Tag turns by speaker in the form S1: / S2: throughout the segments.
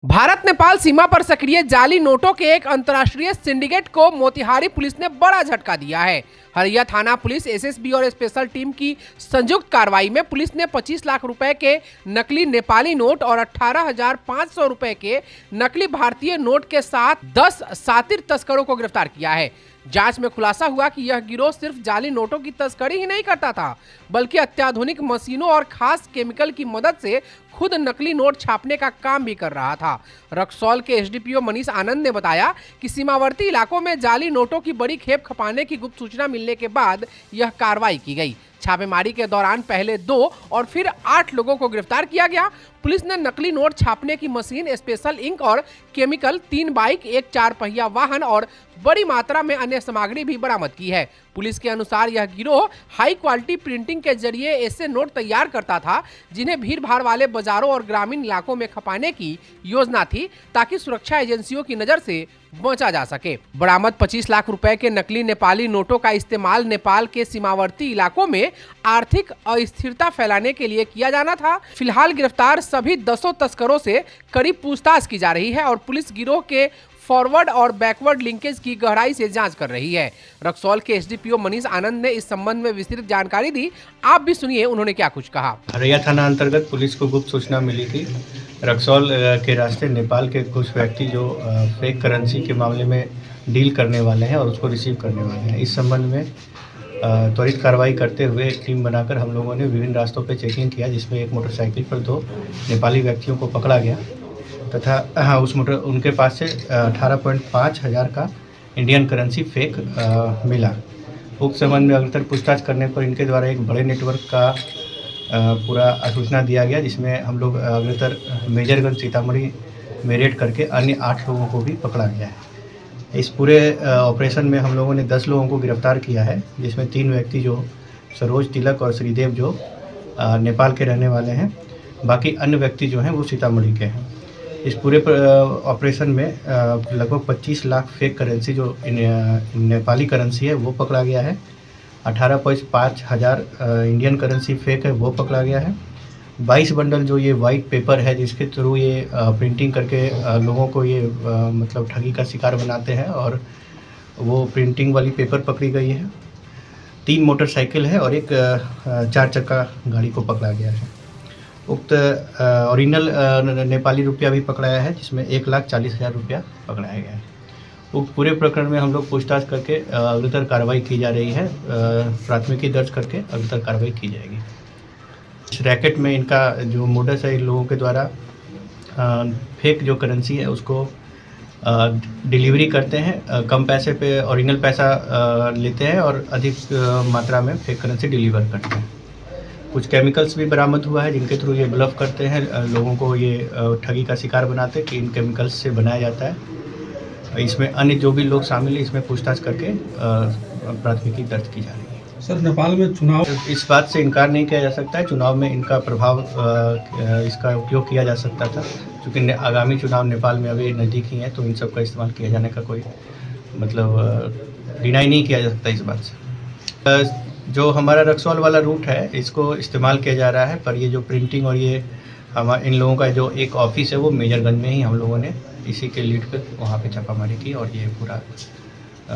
S1: भारत नेपाल सीमा पर सक्रिय जाली नोटों के एक अंतर्राष्ट्रीय सिंडिकेट को मोतिहारी पुलिस ने बड़ा झटका दिया है। हरिया थाना पुलिस, एसएसबी और स्पेशल टीम की संयुक्त कार्रवाई में पुलिस ने 25 लाख रुपए के नकली नेपाली नोट और 18,500 रुपए के नकली भारतीय नोट के साथ 10 शातिर तस्करों को गिरफ्तार किया है। जांच में खुलासा हुआ कि यह गिरोह सिर्फ जाली नोटों की तस्करी ही नहीं करता था, बल्कि अत्याधुनिक मशीनों और खास केमिकल की मदद से खुद नकली नोट छापने का काम भी कर रहा था। रक्सौल के एसडीपीओ मनीष आनंद ने बताया कि सीमावर्ती इलाकों में जाली नोटों की बड़ी खेप खपाने की गुप्त सूचना मिलने के बाद यह कार्रवाई की गई। छापेमारी के दौरान पहले 2 और फिर 8 लोगों को गिरफ्तार किया गया। पुलिस ने नकली नोट छापने की मशीन, स्पेशल इंक और केमिकल, 3 बाइक, एक 4 पहिया वाहन और बड़ी मात्रा में अन्य सामग्री भी बरामद की है। पुलिस के अनुसार यह गिरोह हाई क्वालिटी प्रिंटिंग के जरिए ऐसे नोट तैयार करता था जिन्हें भीड़ भाड़ वाले बाजारों और ग्रामीण इलाकों में खपाने की योजना थी, ताकि सुरक्षा एजेंसियों की नजर से बचा जा सके। बरामद 25 लाख रुपए के नकली नेपाली नोटों का इस्तेमाल नेपाल के सीमावर्ती इलाकों में आर्थिक अस्थिरता फैलाने के लिए किया जाना था। फिलहाल गिरफ्तार सभी 10 तस्करों से कड़ी पूछताछ की जा रही है और पुलिस गिरोह के फॉरवर्ड और बैकवर्ड लिंकेज की गहराई से जांच कर रही है। रक्सौल के एसडीपीओ मनीष आनंद ने इस संबंध में विस्तृत जानकारी दी। आप भी सुनिए उन्होंने क्या कुछ कहा।
S2: हरिया थाना अंतर्गत पुलिस को गुप्त सूचना मिली थी। रक्सौल के रास्ते नेपाल के कुछ व्यक्ति जो फेक करेंसी के मामले में डील करने वाले हैं और उसको रिसीव करने वाले हैं। इस संबंध में त्वरित कार्रवाई करते हुए एक टीम बनाकर हम लोगों ने विभिन्न रास्तों पर चेकिंग किया, जिसमें एक मोटरसाइकिल पर 2 नेपाली व्यक्तियों को पकड़ा गया तथा उनके पास से 18.5 हज़ार का इंडियन करेंसी फेक मिला। उक्त संबंध में अग्रतर पूछताछ करने पर इनके द्वारा एक बड़े नेटवर्क का पूरा सूचना दिया गया, जिसमें हम लोग अग्रतर मेजरगंज सीतामढ़ी में रेड करके अन्य 8 लोगों को भी पकड़ा गया है। इस पूरे ऑपरेशन में हम लोगों ने 10 लोगों को गिरफ्तार किया है, जिसमें 3 व्यक्ति जो सरोज तिलक और श्रीदेव जो नेपाल के रहने वाले हैं, बाकी अन्य व्यक्ति जो हैं वो सीतामढ़ी के हैं। इस पूरे ऑपरेशन में लगभग 25 लाख फेक करेंसी जो नेपाली करेंसी है वो पकड़ा गया है। 18.5 हज़ार इंडियन करेंसी फेक है वो पकड़ा गया है। 22 बंडल जो ये वाइट पेपर है जिसके थ्रू ये प्रिंटिंग करके लोगों को ये मतलब ठगी का शिकार बनाते हैं, और वो प्रिंटिंग वाली पेपर पकड़ी गई है। 3 मोटरसाइकिल है और एक 4 चक्का गाड़ी को पकड़ा गया है। उक्त ओरिजिनल नेपाली रुपया भी पकड़ाया है, जिसमें 1,40,000 रुपया पकड़ाया गया है। उक्त पूरे प्रकरण में हम लोग पूछताछ करके अग्रतर कार्रवाई की जा रही है। प्राथमिकी दर्ज करके अग्रतर कार्रवाई की जाएगी। इस रैकेट में इनका जो मोडस है, इन लोगों के द्वारा फेक जो करेंसी है उसको डिलीवरी करते हैं, कम पैसे पे ओरिजिनल पैसा लेते हैं और अधिक मात्रा में फेक करेंसी डिलीवर करते हैं। कुछ केमिकल्स भी बरामद हुआ है जिनके थ्रू ये ब्लफ करते हैं, लोगों को ये ठगी का शिकार बनाते हैं कि इन केमिकल्स से बनाया जाता है। इसमें अन्य जो भी लोग शामिल हैं इसमें पूछताछ करके प्राथमिकी दर्ज की जा रही है।
S3: सर, नेपाल में चुनाव,
S2: इस बात से इनकार नहीं किया जा सकता है, चुनाव में इनका प्रभाव इसका उपयोग किया जा सकता था, क्योंकि आगामी चुनाव नेपाल में अभी नज़दीक ही है, तो इन सब का इस्तेमाल किया जाने का कोई मतलब डिनाई नहीं किया जा सकता इस बात से। जो हमारा रक्सौल वाला रूट है इसको इस्तेमाल किया जा रहा है, पर ये जो प्रिंटिंग और ये इन लोगों का जो एक ऑफिस है वो मेजरगंज में ही हम लोगों ने इसी के लीड पे वहाँ पे छापामारी की और ये पूरा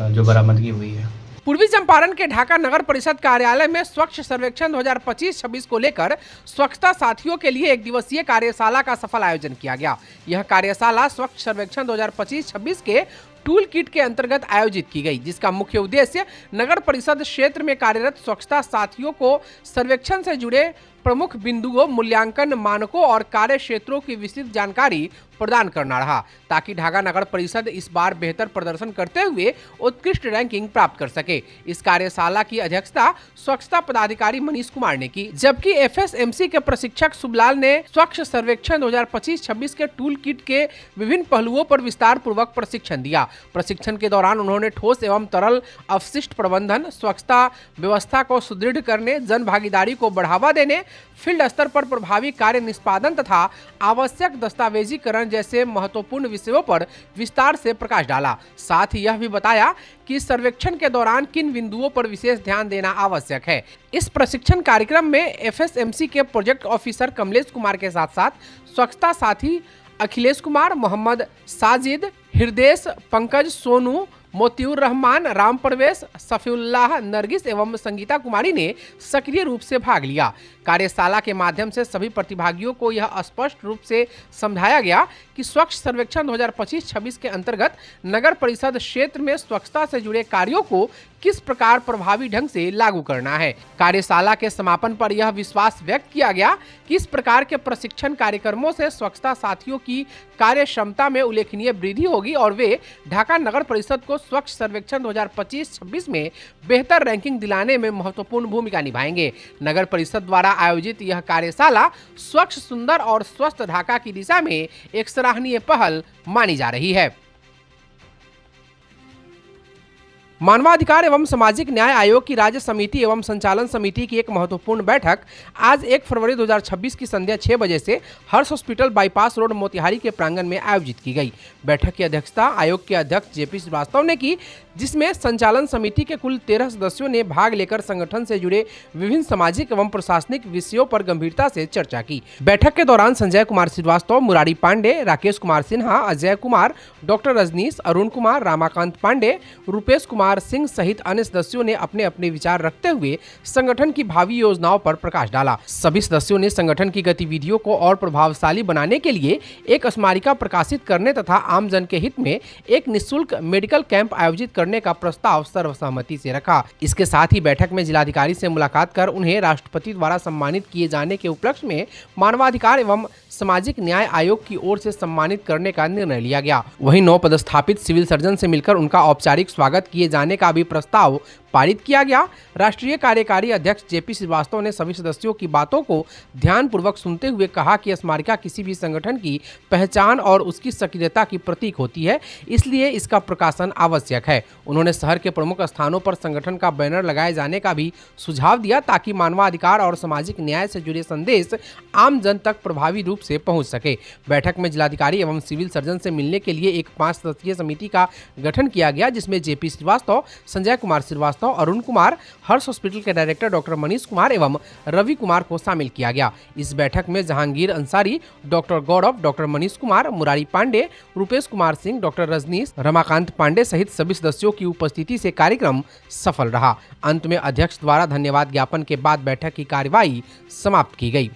S2: जो बरामदगी हुई है।
S1: पूर्वी चंपारण के ढाका नगर परिषद कार्यालय में स्वच्छ सर्वेक्षण 2025-26 को लेकर स्वच्छता साथियों के लिए 1 दिवसीय कार्यशाला का सफल आयोजन किया गया। यह कार्यशाला स्वच्छ सर्वेक्षण 2025-26 के टूल किट के अंतर्गत आयोजित की गई, जिसका मुख्य उद्देश्य नगर परिषद क्षेत्र में कार्यरत स्वच्छता साथियों को सर्वेक्षण से जुड़े प्रमुख बिंदुओं, मूल्यांकन मानकों और कार्य क्षेत्रों की विस्तृत जानकारी प्रदान करना रहा, ताकि ढाका नगर परिषद इस बार बेहतर प्रदर्शन करते हुए उत्कृष्ट रैंकिंग प्राप्त कर सके। इस कार्यशाला की अध्यक्षता स्वच्छता पदाधिकारी मनीष कुमार ने की, जबकि एफएसएमसी के प्रशिक्षक सुबलाल ने स्वच्छ सर्वेक्षण 2025-26 के टूल किट के विभिन्न पहलुओं पर विस्तार पूर्वक प्रशिक्षण दिया। प्रशिक्षण के दौरान उन्होंने ठोस एवं तरल अपशिष्ट प्रबंधन, स्वच्छता व्यवस्था को सुदृढ़ करने, जन भागीदारी को बढ़ावा देने, फील्ड स्तर पर प्रभावी कार्य निष्पादन तथा आवश्यक दस्तावेजीकरण जैसे महत्वपूर्ण विषयों पर विस्तार से प्रकाश डाला। साथ ही यह भी बताया कि सर्वेक्षण के दौरान किन बिंदुओं पर विशेष ध्यान देना आवश्यक है। इस प्रशिक्षण कार्यक्रम में एफएसएमसी के प्रोजेक्ट ऑफिसर कमलेश कुमार के साथ साथ स्वच्छता साथी अखिलेश कुमार, मोहम्मद साजिद, हृदय, पंकज, सोनू, मोतिउर रहमान, राम परवेश, सफीउल्लाह, नरगिस एवं संगीता कुमारी ने सक्रिय रूप से भाग लिया। कार्यशाला के माध्यम से सभी प्रतिभागियों को यह स्पष्ट रूप से समझाया गया कि स्वच्छ सर्वेक्षण 2025-26 के अंतर्गत नगर परिषद क्षेत्र में स्वच्छता से जुड़े कार्यों को किस प्रकार प्रभावी ढंग से लागू करना है। कार्यशाला के समापन पर यह विश्वास व्यक्त किया गया कि इस प्रकार के प्रशिक्षण कार्यक्रमों से स्वच्छता साथियों की कार्य क्षमता में उल्लेखनीय वृद्धि होगी और वे ढाका नगर परिषद को स्वच्छ सर्वेक्षण 2025-26 में बेहतर रैंकिंग दिलाने में महत्वपूर्ण भूमिका निभाएंगे। नगर परिषद द्वारा आयोजित यह कार्यशाला स्वच्छ, सुंदर और स्वस्थ ढाका की दिशा में एक सराहनीय पहल मानी जा रही है। मानवाधिकार एवं सामाजिक न्याय आयोग की राज्य समिति एवं संचालन समिति की एक महत्वपूर्ण बैठक आज 1 फरवरी 2026 की संध्या 6 बजे से हर्ष हॉस्पिटल बाईपास रोड मोतिहारी के प्रांगण में आयोजित की गई। बैठक की अध्यक्षता आयोग के अध्यक्ष जेपी श्रीवास्तव ने की, जिसमें संचालन समिति के कुल 13 सदस्यों ने भाग लेकर संगठन से जुड़े विभिन्न सामाजिक एवं प्रशासनिक विषयों पर गंभीरता से चर्चा की। बैठक के दौरान संजय कुमार श्रीवास्तव, मुरारी पांडे, राकेश कुमार सिन्हा, अजय कुमार, डॉक्टर रजनीश, अरुण कुमार, रामाकांत पांडे, रूपेश कुमार सिंह सहित अन्य सदस्यों ने अपने अपने विचार रखते हुए संगठन की भावी योजनाओं पर प्रकाश डाला। सभी सदस्यों ने संगठन की गतिविधियों को और प्रभावशाली बनाने के लिए एक स्मारिका प्रकाशित करने तथा आम जन के हित में एक निःशुल्क मेडिकल कैंप आयोजित करने का प्रस्ताव सर्वसहमति से रखा। इसके साथ ही बैठक में जिलाधिकारी से मुलाकात कर उन्हें राष्ट्रपति द्वारा सम्मानित किए जाने के उपलक्ष्य में मानवाधिकार एवं सामाजिक न्याय आयोग की ओर से सम्मानित करने का निर्णय लिया गया। वहीं 9 पदस्थापित सिविल सर्जन से मिलकर उनका औपचारिक स्वागत किए जाने का भी प्रस्ताव पारित किया गया। राष्ट्रीय कार्यकारी अध्यक्ष जेपी श्रीवास्तव ने सभी सदस्यों की बातों को ध्यानपूर्वक सुनते हुए कहा कि स्मारिका किसी भी संगठन की पहचान और उसकी सक्रियता की प्रतीक होती है, इसलिए इसका प्रकाशन आवश्यक है। उन्होंने शहर के प्रमुख स्थानों पर संगठन का बैनर लगाए जाने का भी सुझाव दिया ताकि मानवाधिकार और सामाजिक न्याय से जुड़े संदेश आम जन तक प्रभावी रूप से पहुंच सके। बैठक में जिलाधिकारी एवं सिविल सर्जन से मिलने के लिए एक 5 सदस्यीय समिति का गठन किया गया, जिसमें जेपी श्रीवास्तव, संजय कुमार श्रीवास्तव, अरुण कुमार, हर्ष हॉस्पिटल के डायरेक्टर डॉक्टर मनीष कुमार एवं रवि कुमार को शामिल किया गया। इस बैठक में जहांगीर अंसारी, डॉक्टर गौरव, डॉक्टर मनीष कुमार, मुरारी पांडे, रूपेश कुमार सिंह, डॉक्टर रजनीश, रमाकांत पांडे सहित सभी सदस्यों की उपस्थिति से कार्यक्रम सफल रहा। अंत में अध्यक्ष द्वारा धन्यवाद ज्ञापन के बाद बैठक की कार्यवाही समाप्त की गई।